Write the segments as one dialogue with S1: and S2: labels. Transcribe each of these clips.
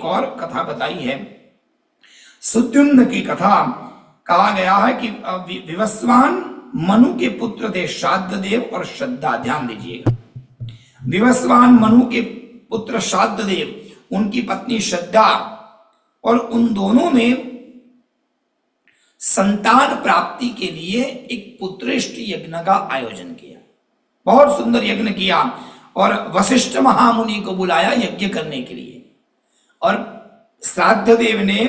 S1: और कथा बताई है। सुद्युम्न की कथा कहा गया है कि विवस्वान मनु के पुत्र थे श्राद्धदेव और श्रद्धा। ध्यान दीजिएगा, विवस्वान मनु के पुत्र श्राद्धदेव, उनकी पत्नी श्रद्धा, और उन दोनों ने संतान प्राप्ति के लिए एक पुत्रेष्ट यज्ञ का आयोजन किया। बहुत सुंदर यज्ञ किया और वशिष्ठ महामुनि को बुलाया यज्ञ करने के लिए। और श्राद्धदेव ने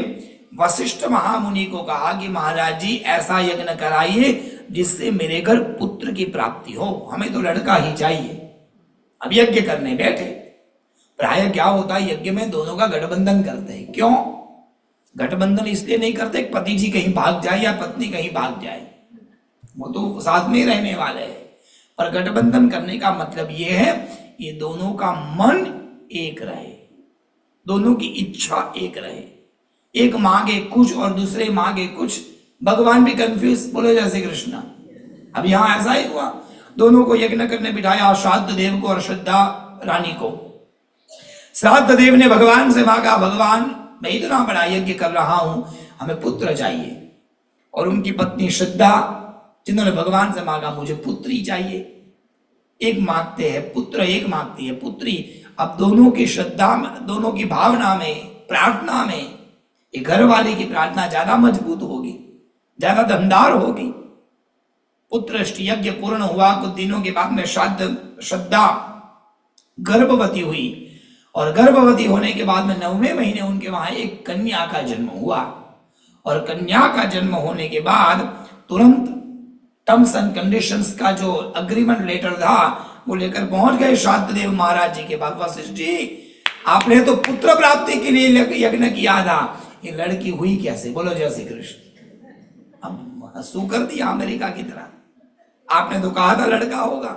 S1: वशिष्ठ महामुनि को कहा कि महाराज जी ऐसा यज्ञ कराइए जिससे मेरे घर पुत्र की प्राप्ति हो, हमें तो लड़का ही चाहिए। अब यज्ञ करने बैठे। प्राय क्या होता है, यज्ञ में दोनों का गठबंधन करते हैं। क्यों गठबंधन? इसलिए नहीं करते पति जी कहीं भाग जाए या पत्नी कहीं भाग जाए, वो तो साथ में रहने वाले हैं। पर गठबंधन करने का मतलब ये है ये दोनों का मन एक रहे, दोनों की इच्छा एक रहे। एक मांगे कुछ और दूसरे मांगे कुछ, भगवान भी कंफ्यूज। बोलो जय श्री कृष्ण। अब यहां ऐसा ही हुआ, दोनों को यज्ञ करने बिठाया, श्राद्ध देव को और श्रद्धा रानी को। श्राद्ध देव ने भगवान से मांगा, भगवान मैं इतना बड़ा यज्ञ कर रहा हूं, हमें पुत्र चाहिए। और उनकी पत्नी श्रद्धा, जिन्होंने भगवान से मांगा मुझे पुत्री चाहिए। एक मांगते हैं पुत्र, एक मांगती है पुत्री। अब दोनों की श्रद्धा में, दोनों की भावना में, प्रार्थना में, ये घर वाले की प्रार्थना ज्यादा मजबूत होगी, ज्यादा दमदार होगी। पुत्रष्ट यज्ञ पूर्ण हुआ। कुछ दिनों के बाद में श्रद्धा गर्भवती हुई और गर्भवती होने के बाद में 9वें महीने उनके वहां एक कन्या का जन्म हुआ। और कन्या का जन्म होने के बाद तुरंत टर्म्स एंड कंडीशंस का जो अग्रीमेंट लेटर था वो लेकर पहुंच गए श्राद्धदेव महाराज जी के पास। वशिष्ठ जी, आपने तो पुत्र प्राप्ति के लिए यज्ञ किया था, ये लड़की हुई कैसे? बोलो जय श्री कृष्ण। अब हंसू कर दिया अमेरिका की तरह। आपने तो कहा था लड़का होगा,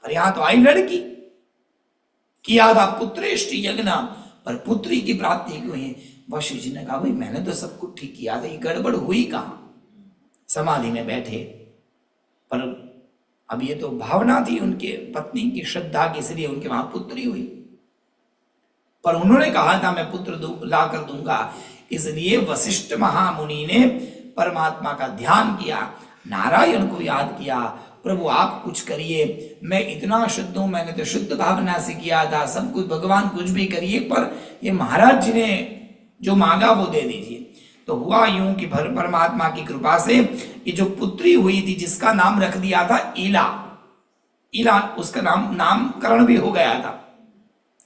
S1: पर यहां तो आई लड़की। किया था पुत्रेष्ट यज्ञ, पर पुत्री की प्राप्ति क्यों है? वशिष्ठ जी ने कहा भाई मैंने तो सब कुछ ठीक किया था, ये गड़बड़ हुई कहां? समाधि में बैठे, पर अब ये तो भावना थी उनके पत्नी की श्रद्धा की, इसलिए उनके वहां पुत्री हुई। पर उन्होंने कहा था मैं पुत्र ला कर दूंगा। इसलिए वशिष्ठ महामुनि ने परमात्मा का ध्यान किया, नारायण को याद किया, प्रभु आप कुछ करिए, मैं इतना शुद्ध हूं, मैंने तो शुद्ध भावना से किया था सब कुछ, भगवान कुछ भी करिए, पर ये महाराज जी ने जो मांगा वो दे दीजिए। तो हुआ यूं कि परमात्मा की कृपा से ये जो पुत्री हुई थी जिसका नाम रख दिया था ईला, ईला उसका नामकरण भी हो गया था।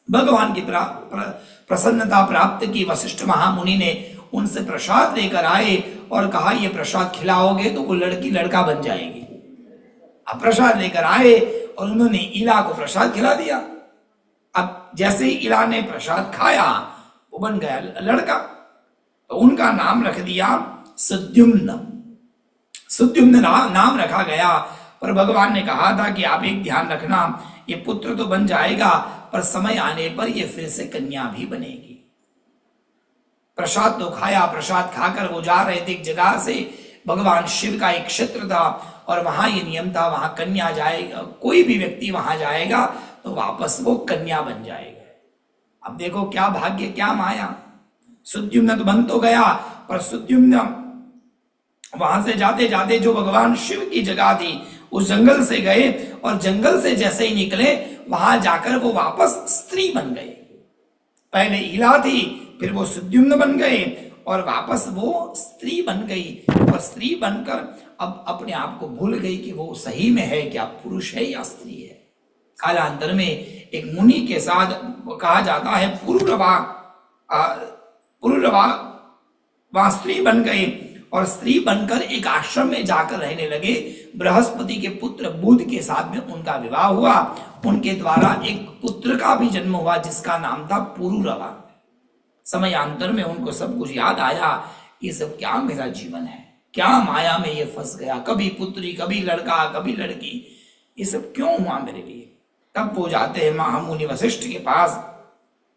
S1: भगवान की प्रसन्नता प्राप्त की। वशिष्ठ महामुनि ने उनसे प्रसाद लेकर आए और कहा ये प्रसाद खिलाओगे तो वो लड़की लड़का बन जाएगी। अब प्रसाद लेकर आए और उन्होंने ईला को प्रसाद खिला दिया। अब जैसे ही ईला ने प्रसाद खाया वो बन गया लड़का, तो उनका नाम रख दिया सुद्युम्न। सुद्युम्न नाम रखा गया। पर भगवान ने कहा था कि आप एक ध्यान रखना, ये पुत्र तो बन जाएगा पर समय आने पर ये फिर से कन्या भी बनेगी। प्रसाद तो खाया, प्रसाद खाकर वो जा रहे थे एक जगह से, भगवान शिव का एक क्षेत्र था और वहां ये नियम था वहां कन्या जाएगा, कोई भी व्यक्ति वहां जाएगा तो वापस वो कन्या बन जाएगा। अब देखो क्या भाग्य, क्या माया। सुद्युम्न तो बन तो गया, पर सुद्युम्न वहां से जाते जाते जो भगवान शिव की जगह थी उस जंगल से गए और जंगल से जैसे ही निकले वहां जाकर वो वापस स्त्री बन गए। पहले ईला थी, फिर वो सुद्युम्न बन गए और वापस वो स्त्री बन गई। और स्त्री बनकर अब अपने आप को भूल गई कि वो सही में है क्या, पुरुष है या स्त्री है। कालांतर में एक मुनि के साथ कहा जाता है पुरुरवा वहां स्त्री बन गई और स्त्री बनकर एक आश्रम में जाकर रहने लगे। बृहस्पति के पुत्र बुध के साथ में उनका विवाह हुआ। उनके द्वारा एक पुत्र का भी जन्म हुआ जिसका नाम था पुरुरवा। समयांतर में उनको सब कुछ याद आया, ये सब क्या मेरा जीवन है, क्या माया में ये फंस गया, कभी पुत्री कभी लड़का कभी लड़की, ये सब क्यों हुआ मेरे लिए। तब वो जाते हैं महामुनि वशिष्ठ के पास।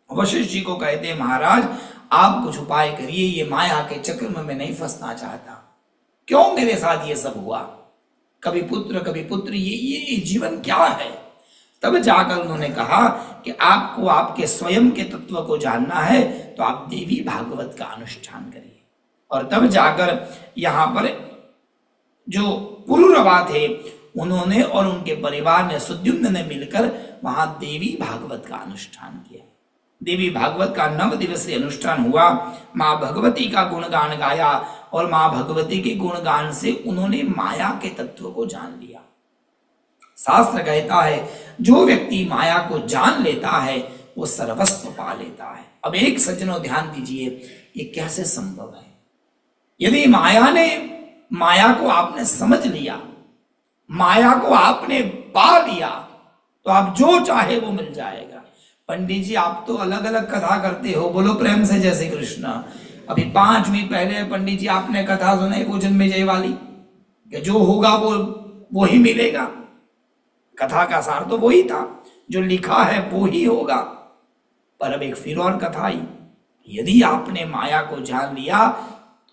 S1: वशिष्ठ जी को कहते हैं महाराज आप कुछ उपाय करिए, ये माया के चक्र में मैं नहीं फंसना चाहता, क्यों मेरे साथ ये सब हुआ, कभी पुत्र कभी पुत्री, ये जीवन क्या है। तब जाकर उन्होंने कहा कि आपको आपके स्वयं के तत्व को जानना है तो आप देवी भागवत का अनुष्ठान करिए। और तब जाकर यहाँ पर जो पुरुरवा थे उन्होंने और उनके परिवार ने, सुद्युम्न ने मिलकर वहां देवी भागवत का अनुष्ठान किया। देवी भागवत का 9 दिवसीय अनुष्ठान हुआ। माँ भगवती का गुणगान गाया और माँ भगवती के गुणगान से उन्होंने माया के तत्व को जान लिया। शास्त्र कहता है जो व्यक्ति माया को जान लेता है वो सर्वस्व पा लेता है। अब एक सज्जनों ध्यान दीजिए, ये कैसे संभव है? यदि माया को आपने समझ लिया, माया को आपने पा लिया, तो आप जो चाहे वो मिल जाएगा। पंडित जी आप तो अलग अलग कथा करते हो, बोलो प्रेम से जय श्री कृष्ण। अभी 5 मिनट पहले पंडित जी आपने कथा सुनाई वो जन्मेजय वाली, कि जो होगा वो ही मिलेगा। कथा का सार तो वही था, जो लिखा है वो ही होगा। पर अब एक फिर और कथा आई, यदि आपने माया को जान लिया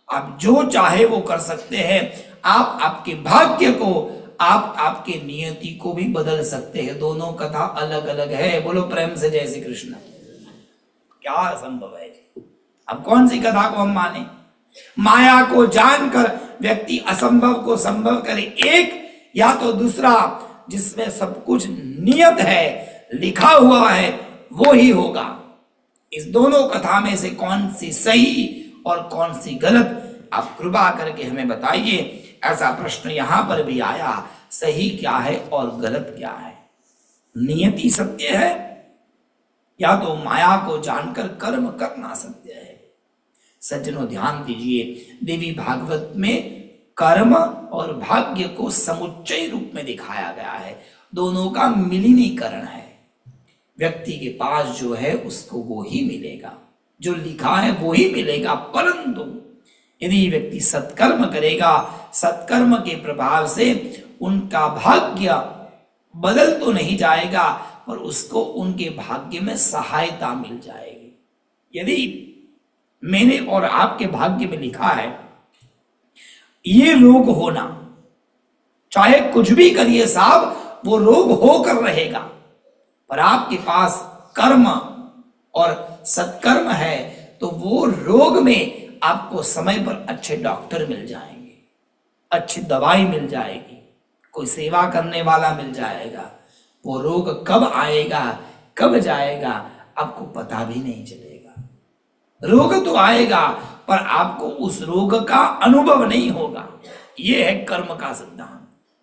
S1: आप जो चाहे वो कर सकते हैं। आप आपके भाग्य को, आप आपके नियति को भी बदल सकते हैं। दोनों कथा अलग अलग है। बोलो प्रेम से जय श्री कृष्ण। क्या संभव है? अब कौन सी कथा को हम माने? माया को जानकर व्यक्ति असंभव को संभव करे, एक या तो दूसरा जिसमें सब कुछ नियत है, लिखा हुआ है, वो ही होगा। इस दोनों कथा में से कौन सी सही और कौन सी गलत, आप कृपा करके हमें बताइए। ऐसा प्रश्न यहां पर भी आया, सही क्या है और गलत क्या है? नियति सत्य है या तो माया को जानकर कर्म करना सत्य है? सज्जनों ध्यान दीजिए, देवी भागवत में कर्म और भाग्य को समुच्चय रूप में दिखाया गया है। दोनों का मिलीनीकरण है। व्यक्ति के पास जो है उसको वो ही मिलेगा, जो लिखा है वो ही मिलेगा। परंतु यदि व्यक्ति सत्कर्म करेगा, सत्कर्म के प्रभाव से उनका भाग्य बदल तो नहीं जाएगा, पर उसको उनके भाग्य में सहायता मिल जाएगी। यदि मैंने और आपके भाग्य में लिखा है ये रोग होना, चाहे कुछ भी करिए साहब, वो रोग होकर रहेगा, पर आपके पास कर्म और सत्कर्म है तो वो रोग में आपको समय पर अच्छे डॉक्टर मिल जाएंगे, अच्छी दवाई मिल जाएगी, कोई सेवा करने वाला मिल जाएगा। वो रोग कब आएगा कब जाएगा आपको पता भी नहीं चलेगा। रोग तो आएगा पर आपको उस रोग का अनुभव नहीं होगा। यह है कर्म का सिद्धांत।